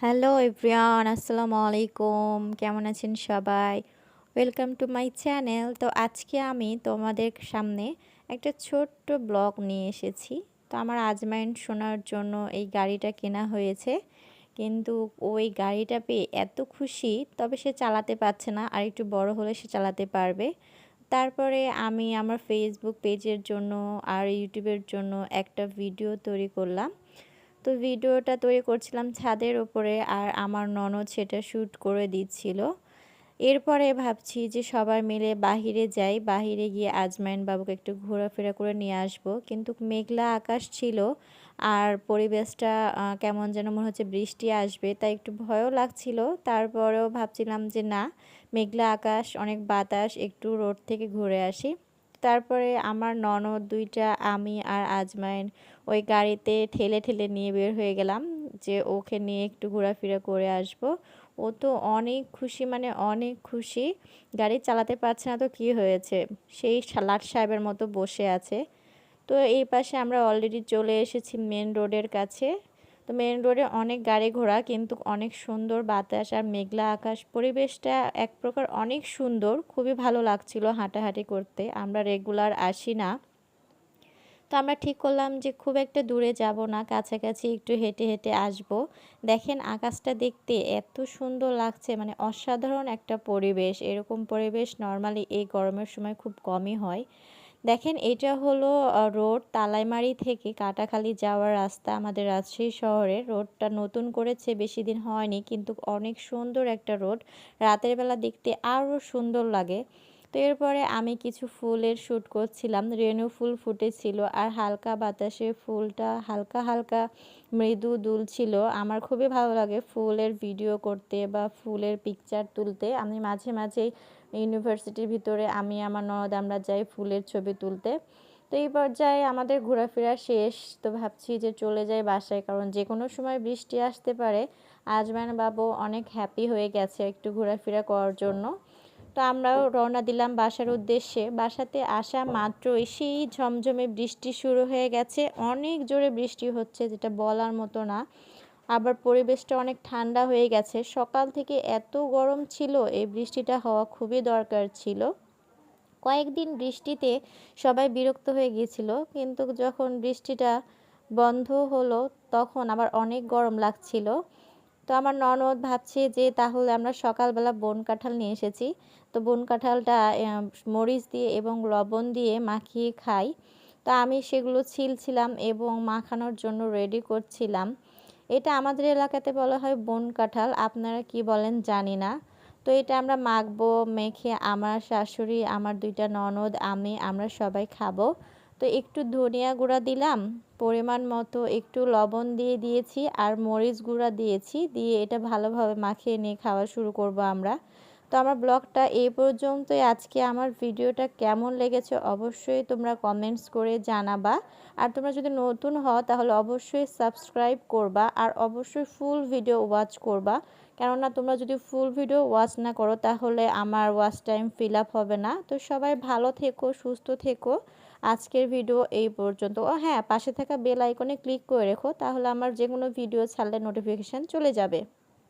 Hello everyone, আসসালামু আলাইকুম। কেমন আছেন সবাই? Welcome to my channel. তো আজকে আমি তোমাদের সামনে একটা ছোট্ট ব্লগ নিয়ে এসেছি। তো আমার আজমাইন শোনার জন্য এই গাড়িটা কেনা হয়েছে, কিন্তু ওই গাড়িটা পেয়ে এত খুশি, তবে সে চালাতে পারছে না, আর একটু বড় হলে সে চালাতে পারবে। তারপরে আমি আমার ফেসবুক পেজের জন্য আর ইউটিউবের জন্য একটা ভিডিও তৈরি করলাম। তো ভিডিওটা তৈরি করছিলাম ছাদের উপরে, আর আমার ননদ সেটা শ্যুট করে দিচ্ছিল। এরপরে ভাবছি যে সবাই মিলে বাহিরে যাই, বাহিরে গিয়ে আজমাইন বাবুকে একটু ঘোরাফেরা করে নিয়ে আসব। কিন্তু মেঘলা আকাশ ছিল, আর পরিবেশটা কেমন যেন মনে হচ্ছে বৃষ্টি আসবে, তাই একটু ভয়ও লাগছিল। তারপরেও ভাবছিলাম যে না, মেঘলা আকাশ, অনেক বাতাস, একটু রোড থেকে ঘুরে আসি। তারপরে আমার ননদ দুইটা, আমি আর আজমাইন ওই গাড়িতে ঠেলে ঠেলে নিয়ে বের হয়ে গেলাম যে ওকে নিয়ে একটু ঘোরাফেরা করে আসব। ও তো অনেক খুশি, মানে অনেক খুশি। গাড়ি চালাতে পারছে না তো কি হয়েছে, সেই লাট সাহেবের মতো বসে আছে। তো এই পাশে আমরা অলরেডি চলে এসেছি মেন রোডের কাছে। তো মেন রোডে অনেক গাড়ি ঘোড়া, কিন্তু অনেক সুন্দর বাতাস আর মেঘলা আকাশ, পরিবেশটা এক প্রকার অনেক সুন্দর, খুবই ভালো লাগছিল হাঁটাহাঁটি করতে। আমরা রেগুলার আসি না, তো আমরা ঠিক করলাম যে খুব একটা দূরে যাব না, কাছাকাছি একটু হেঁটে হেঁটে আসব। দেখেন আকাশটা দেখতে এত সুন্দর লাগছে, মানে অসাধারণ একটা পরিবেশ। এরকম পরিবেশ নর্মালি এই গরমের সময় খুব কমই হয়। দেখেন এটা হলো রোড, তালাইমারি থেকে কাটাখালী যাওয়ার রাস্তা। আমাদের রাজশাহী শহরে রোডটা নতুন করেছে, বেশি দিন হয়নি, কিন্তু অনেক সুন্দর একটা রোড। রাতের বেলা দেখতে আরও সুন্দর লাগে। তো এরপরে আমি কিছু ফুলের শ্যুট করছিলাম, রেনু ফুল ফুটেছিল, আর হালকা বাতাসে ফুলটা হালকা হালকা মৃদু দুলছিল। আমার খুবই ভালো লাগে ফুলের ভিডিও করতে বা ফুলের পিকচার তুলতে। আমি মাঝে মাঝেই ইউনিভার্সিটির ভিতরে আমি আমার ননদ আমরা যাই ফুলের ছবি তুলতে। তো এই পর্যায়ে আমাদের ঘোরাফেরা শেষ, তো ভাবছি যে চলে যাই বাসায়, কারণ যে কোনো সময় বৃষ্টি আসতে পারে। আজমান বাবু অনেক হ্যাপি হয়ে গেছে একটু ঘোরাফেরা করার জন্য। তো আমরাও রওনা দিলাম বাসার উদ্দেশ্যে। বাসাতে আসা মাত্রই সেই ঝমঝমে বৃষ্টি শুরু হয়ে গেছে, অনেক জোরে বৃষ্টি হচ্ছে, যেটা বলার মতো না। আবার পরিবেশটা অনেক ঠান্ডা হয়ে গেছে। সকাল থেকে এত গরম ছিল, এই বৃষ্টিটা হওয়া খুবই দরকার ছিল। কয়েকদিন বৃষ্টিতে সবাই বিরক্ত হয়ে গিয়েছিল, কিন্তু যখন বৃষ্টিটা বন্ধ হলো তখন আবার অনেক গরম লাগছিল। তো আমার ননদ ভাবছে যে তাহলে আমরা সকালবেলা বন কাঁঠাল নিয়ে এসেছি, তো বন কাঁঠালটা মরিচ দিয়ে এবং লবণ দিয়ে মাখিয়ে খাই। তো আমি সেগুলো ছিলছিলাম এবং মাখানোর জন্য রেডি করছিলাম। এটা আমাদের এলাকাতে বলা হয় বন কাঁঠাল, আপনারা কি বলেন জানি না। তো এটা আমরা মাখবো, মেখে আমার শাশুড়ি, আমার দুইটা ননদ, আমরা সবাই খাবো। তো একটু ধনিয়া গুঁড়া দিলাম, পরিমাণ মতো একটু লবণ দিয়ে দিয়েছি, আর মরিচ গুঁড়া দিয়েছি, দিয়ে এটা ভালোভাবে মাখিয়ে নিয়ে খাওয়া শুরু করব আমরা। তো আমার ব্লগটা এই পর্যন্তই। আজকে আমার ভিডিওটা কেমন লেগেছে অবশ্যই তোমরা কমেন্টস করে জানাবা। আর তোমরা যদি নতুন হও তাহলে অবশ্যই সাবস্ক্রাইব করবা, আর অবশ্যই ফুল ভিডিও ওয়াচ করবা। কেননা তোমরা যদি ফুল ভিডিও ওয়াচ না করো তাহলে আমার ওয়াচ টাইম ফিল আপ হবে না। তো সবাই ভালো থেকো, সুস্থ থেকো। আজকের ভিডিও এই পর্যন্ত। ও হ্যাঁ, পাশে থাকা বেল আইকনে ক্লিক করে রেখো, তাহলে আমার যে কোনো ভিডিও ছাড়লে নোটিফিকেশান চলে যাবে।